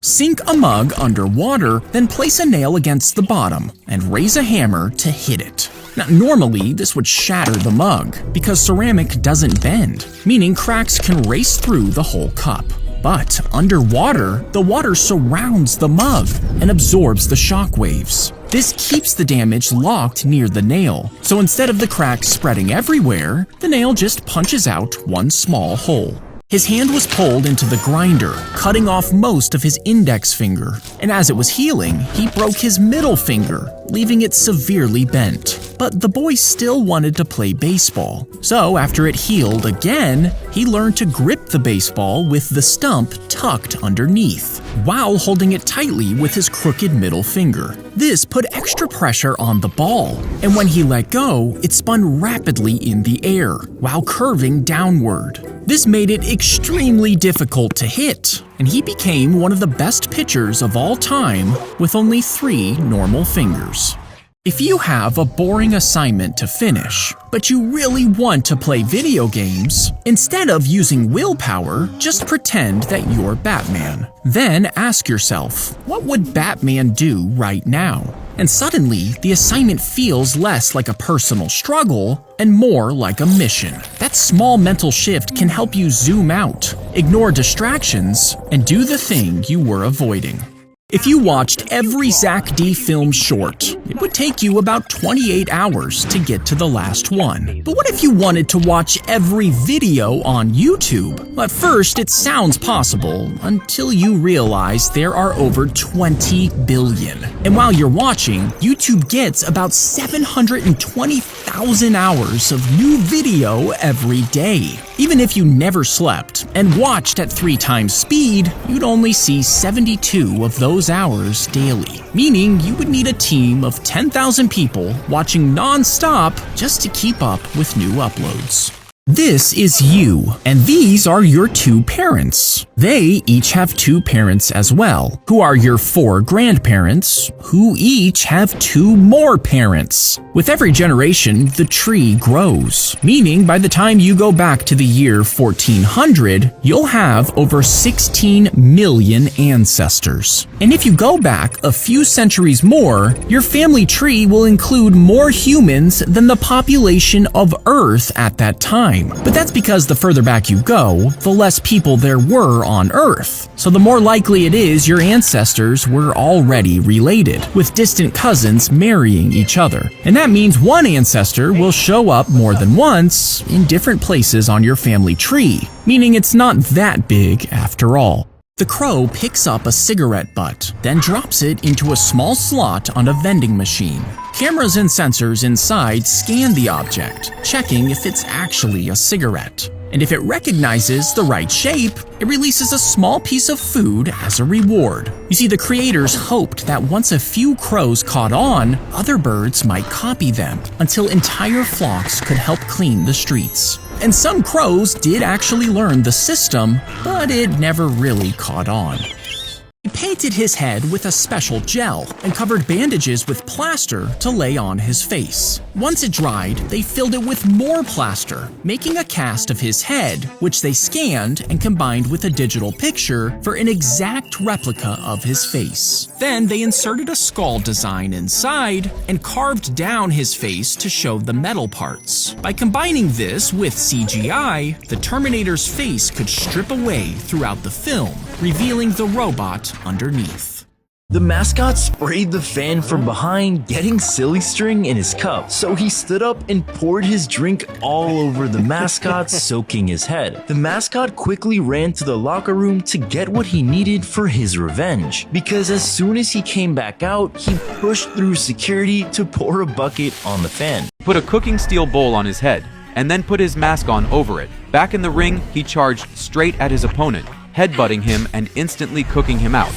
Sink a mug underwater, then place a nail against the bottom and raise a hammer to hit it. Now, normally, this would shatter the mug because ceramic doesn't bend, meaning cracks can race through the whole cup. But underwater, the water surrounds the mug and absorbs the shock waves. This keeps the damage locked near the nail, so instead of the cracks spreading everywhere, the nail just punches out one small hole. His hand was pulled into the grinder, cutting off most of his index finger, and as it was healing, he broke his middle finger, leaving it severely bent. But the boy still wanted to play baseball, so after it healed again, he learned to grip the baseball with the stump tucked underneath, while holding it tightly with his crooked middle finger. This put extra pressure on the ball, and when he let go, it spun rapidly in the air, while curving downward. This made it extremely difficult to hit, and he became one of the best pitchers of all time with only 3 normal fingers. If you have a boring assignment to finish, but you really want to play video games, instead of using willpower, just pretend that you're Batman. Then ask yourself, what would Batman do right now? And suddenly, the assignment feels less like a personal struggle and more like a mission. That small mental shift can help you zoom out, ignore distractions, and do the thing you were avoiding. If you watched every Zack D film short, it would take you about 28 hours to get to the last one. But what if you wanted to watch every video on YouTube? At first, it sounds possible until you realize there are over 20 billion. And while you're watching, YouTube gets about 720,000 hours of new video every day. Even if you never slept and watched at 3 times speed, you'd only see 72 of those hours daily, meaning you would need a team of 10,000 people watching non-stop just to keep up with new uploads. This is you, and these are your 2 parents. They each have 2 parents as well, who are your 4 grandparents, who each have 2 more parents. With every generation, the tree grows, meaning by the time you go back to the year 1400, you'll have over 16 million ancestors. And if you go back a few centuries more, your family tree will include more humans than the population of Earth at that time. But that's because the further back you go, the less people there were on Earth. So the more likely it is your ancestors were already related, with distant cousins marrying each other. And that means one ancestor will show up more than once in different places on your family tree, meaning it's not that big after all. The crow picks up a cigarette butt, then drops it into a small slot on a vending machine. Cameras and sensors inside scan the object, checking if it's actually a cigarette. And if it recognizes the right shape, it releases a small piece of food as a reward. You see, the creators hoped that once a few crows caught on, other birds might copy them, until entire flocks could help clean the streets. And some crows did actually learn the system, but it never really caught on. He painted his head with a special gel and covered bandages with plaster to lay on his face. Once it dried, they filled it with more plaster, making a cast of his head, which they scanned and combined with a digital picture for an exact replica of his face. Then they inserted a skull design inside and carved down his face to show the metal parts. By combining this with CGI, the Terminator's face could strip away throughout the film, revealing the robot underneath. The mascot sprayed the fan from behind, getting silly string in his cup, so he stood up and poured his drink all over the mascot, soaking his head. The mascot quickly ran to the locker room to get what he needed for his revenge, because as soon as he came back out, he pushed through security to pour a bucket on the fan. Put a cooking steel bowl on his head, and then put his mask on over it. Back in the ring, he charged straight at his opponent, headbutting him and instantly cooking him out.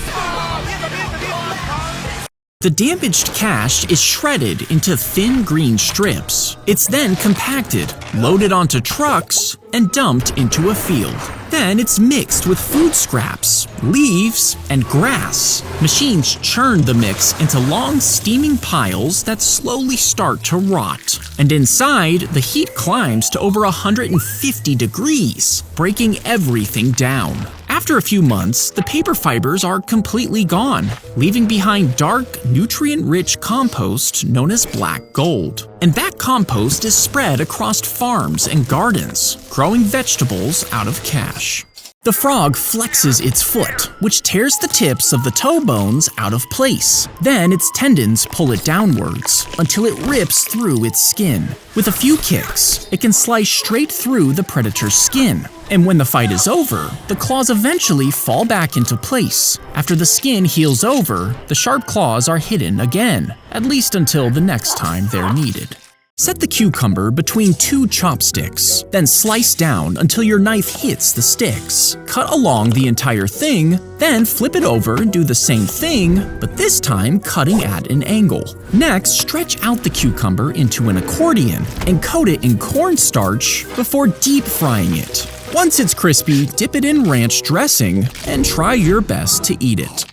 The damaged cash is shredded into thin green strips. It's then compacted, loaded onto trucks, and dumped into a field. Then it's mixed with food scraps, leaves, and grass. Machines churn the mix into long steaming piles that slowly start to rot. And inside, the heat climbs to over 150 degrees, breaking everything down. After a few months, the paper fibers are completely gone, leaving behind dark, nutrient-rich compost known as black gold. And that compost is spread across farms and gardens, growing vegetables out of cash. The frog flexes its foot, which tears the tips of the toe bones out of place. Then its tendons pull it downwards until it rips through its skin. With a few kicks, it can slice straight through the predator's skin. And when the fight is over, the claws eventually fall back into place. After the skin heals over, the sharp claws are hidden again, at least until the next time they're needed. Set the cucumber between 2 chopsticks, then slice down until your knife hits the sticks. Cut along the entire thing, then flip it over and do the same thing, but this time cutting at an angle. Next, stretch out the cucumber into an accordion and coat it in cornstarch before deep frying it. Once it's crispy, dip it in ranch dressing and try your best to eat it.